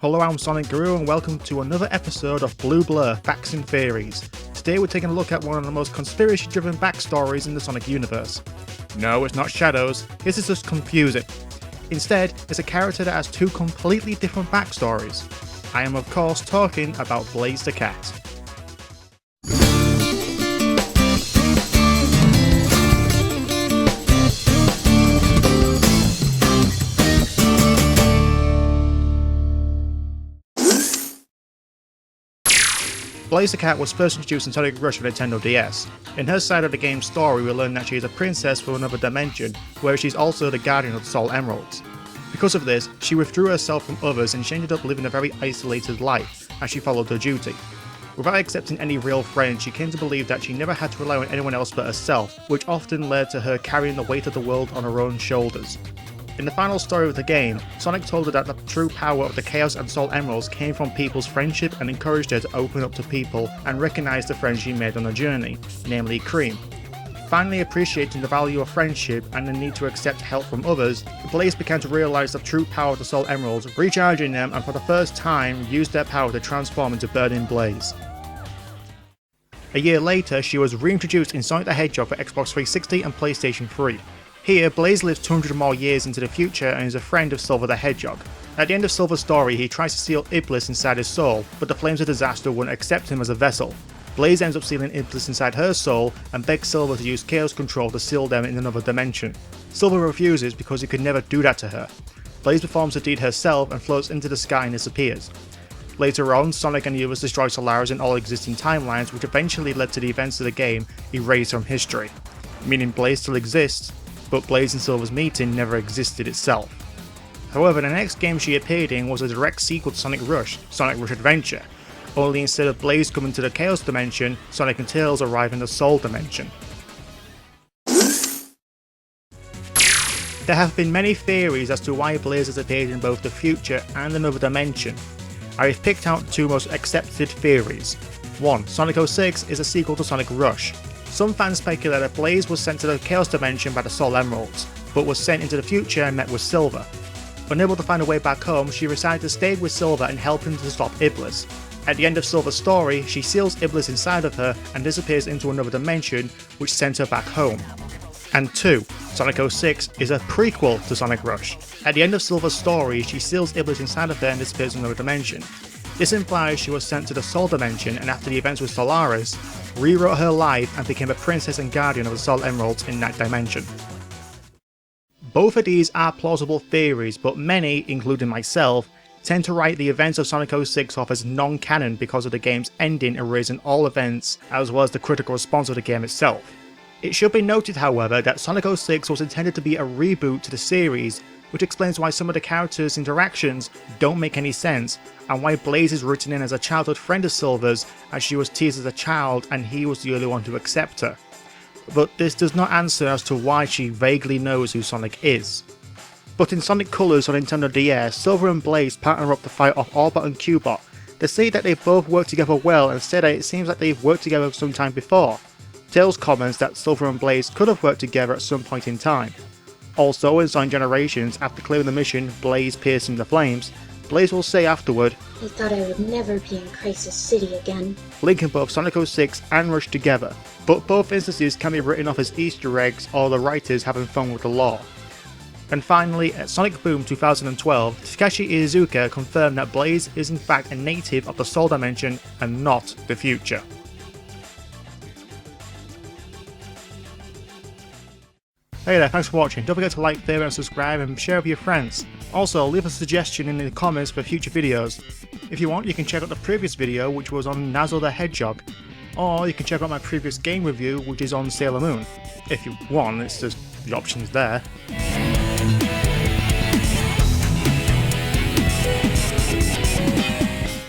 Hello, I'm Sonicguru and welcome to another episode of Blue Blur Facts and Theories. Today we're taking a look at one of the most conspiracy-driven backstories in the Sonic universe. No, it's not Shadows, this is just confusing. Instead, it's a character that has two completely different backstories. I am of course talking about Blaze the Cat. Blaze the Cat was first introduced in Sonic Rush for Nintendo DS. In her side of the game's story, we learn that she is a princess from another dimension, where she's also the guardian of the Soul Emeralds. Because of this, she withdrew herself from others and she ended up living a very isolated life, as she followed her duty. Without accepting any real friends, she came to believe that she never had to rely on anyone else but herself, which often led to her carrying the weight of the world on her own shoulders. In the final story of the game, Sonic told her that the true power of the Chaos and Soul Emeralds came from people's friendship and encouraged her to open up to people and recognize the friends she made on her journey, namely Cream. Finally appreciating the value of friendship and the need to accept help from others, Blaze began to realize the true power of the Soul Emeralds, recharging them and for the first time used their power to transform into Burning Blaze. A year later, she was reintroduced in Sonic the Hedgehog for Xbox 360 and PlayStation 3. Here, Blaze lives 200 more years into the future and is a friend of Silver the Hedgehog. At the end of Silver's story, he tries to seal Iblis inside his soul, but the Flames of Disaster won't accept him as a vessel. Blaze ends up sealing Iblis inside her soul and begs Silver to use Chaos Control to seal them in another dimension. Silver refuses because he could never do that to her. Blaze performs the deed herself and floats into the sky and disappears. Later on, Sonic and the others destroy Solaris in all existing timelines, which eventually led to the events of the game erased from history, meaning Blaze still exists, but Blaze and Silver's meeting never existed itself. However, the next game she appeared in was a direct sequel to Sonic Rush Adventure, only instead of Blaze coming to the Chaos Dimension, Sonic and Tails arrive in the Soul Dimension. There have been many theories as to why Blaze has appeared in both the future and another dimension. I have picked out the two most accepted theories. 1. Sonic 06 is a sequel to Sonic Rush. Some fans speculate that Blaze was sent to the Chaos Dimension by the Soul Emeralds, but was sent into the future and met with Silver. Unable to find a way back home, she decided to stay with Silver and help him to stop Iblis. At the end of Silver's story, she seals Iblis inside of her and disappears into another dimension, which sends her back home. And 2. Sonic 06 is a prequel to Sonic Rush. At the end of Silver's story, she seals Iblis inside of her and disappears in another dimension. This implies she was sent to the Soul Dimension and after the events with Solaris, rewrote her life and became a princess and guardian of the Soul Emeralds in that dimension. Both of these are plausible theories, but many, including myself, tend to write the events of Sonic 06 off as non-canon because of the game's ending erasing all events as well as the critical response of the game itself. It should be noted however that Sonic 06 was intended to be a reboot to the series, which explains why some of the characters' interactions don't make any sense, and why Blaze is written in as a childhood friend of Silver's as she was teased as a child and he was the only one to accept her. But this does not answer as to why she vaguely knows who Sonic is. But in Sonic Colors on Nintendo DS, Silver and Blaze partner up to fight off Orbot and Cubot. They say that they both work together well and say that it seems like they've worked together some time before. Tails comments that Silver and Blaze could have worked together at some point in time. Also, in Sonic Generations, after clearing the mission Blaze Piercing the Flames, Blaze will say afterward, "I thought I would never be in Crisis City again," linking both Sonic 06 and Rush together, but both instances can be written off as Easter eggs or the writers having fun with the lore. And finally, at Sonic Boom 2012, Takashi Iizuka confirmed that Blaze is in fact a native of the Soul Dimension and not the future. Hey there, thanks for watching. Don't forget to like, favorite and subscribe and share with your friends. Also, leave a suggestion in the comments for future videos. If you want, you can check out the previous video which was on Nazo the Hedgehog. Or you can check out my previous game review which is on Sailor Moon. If you want, it's just the options there.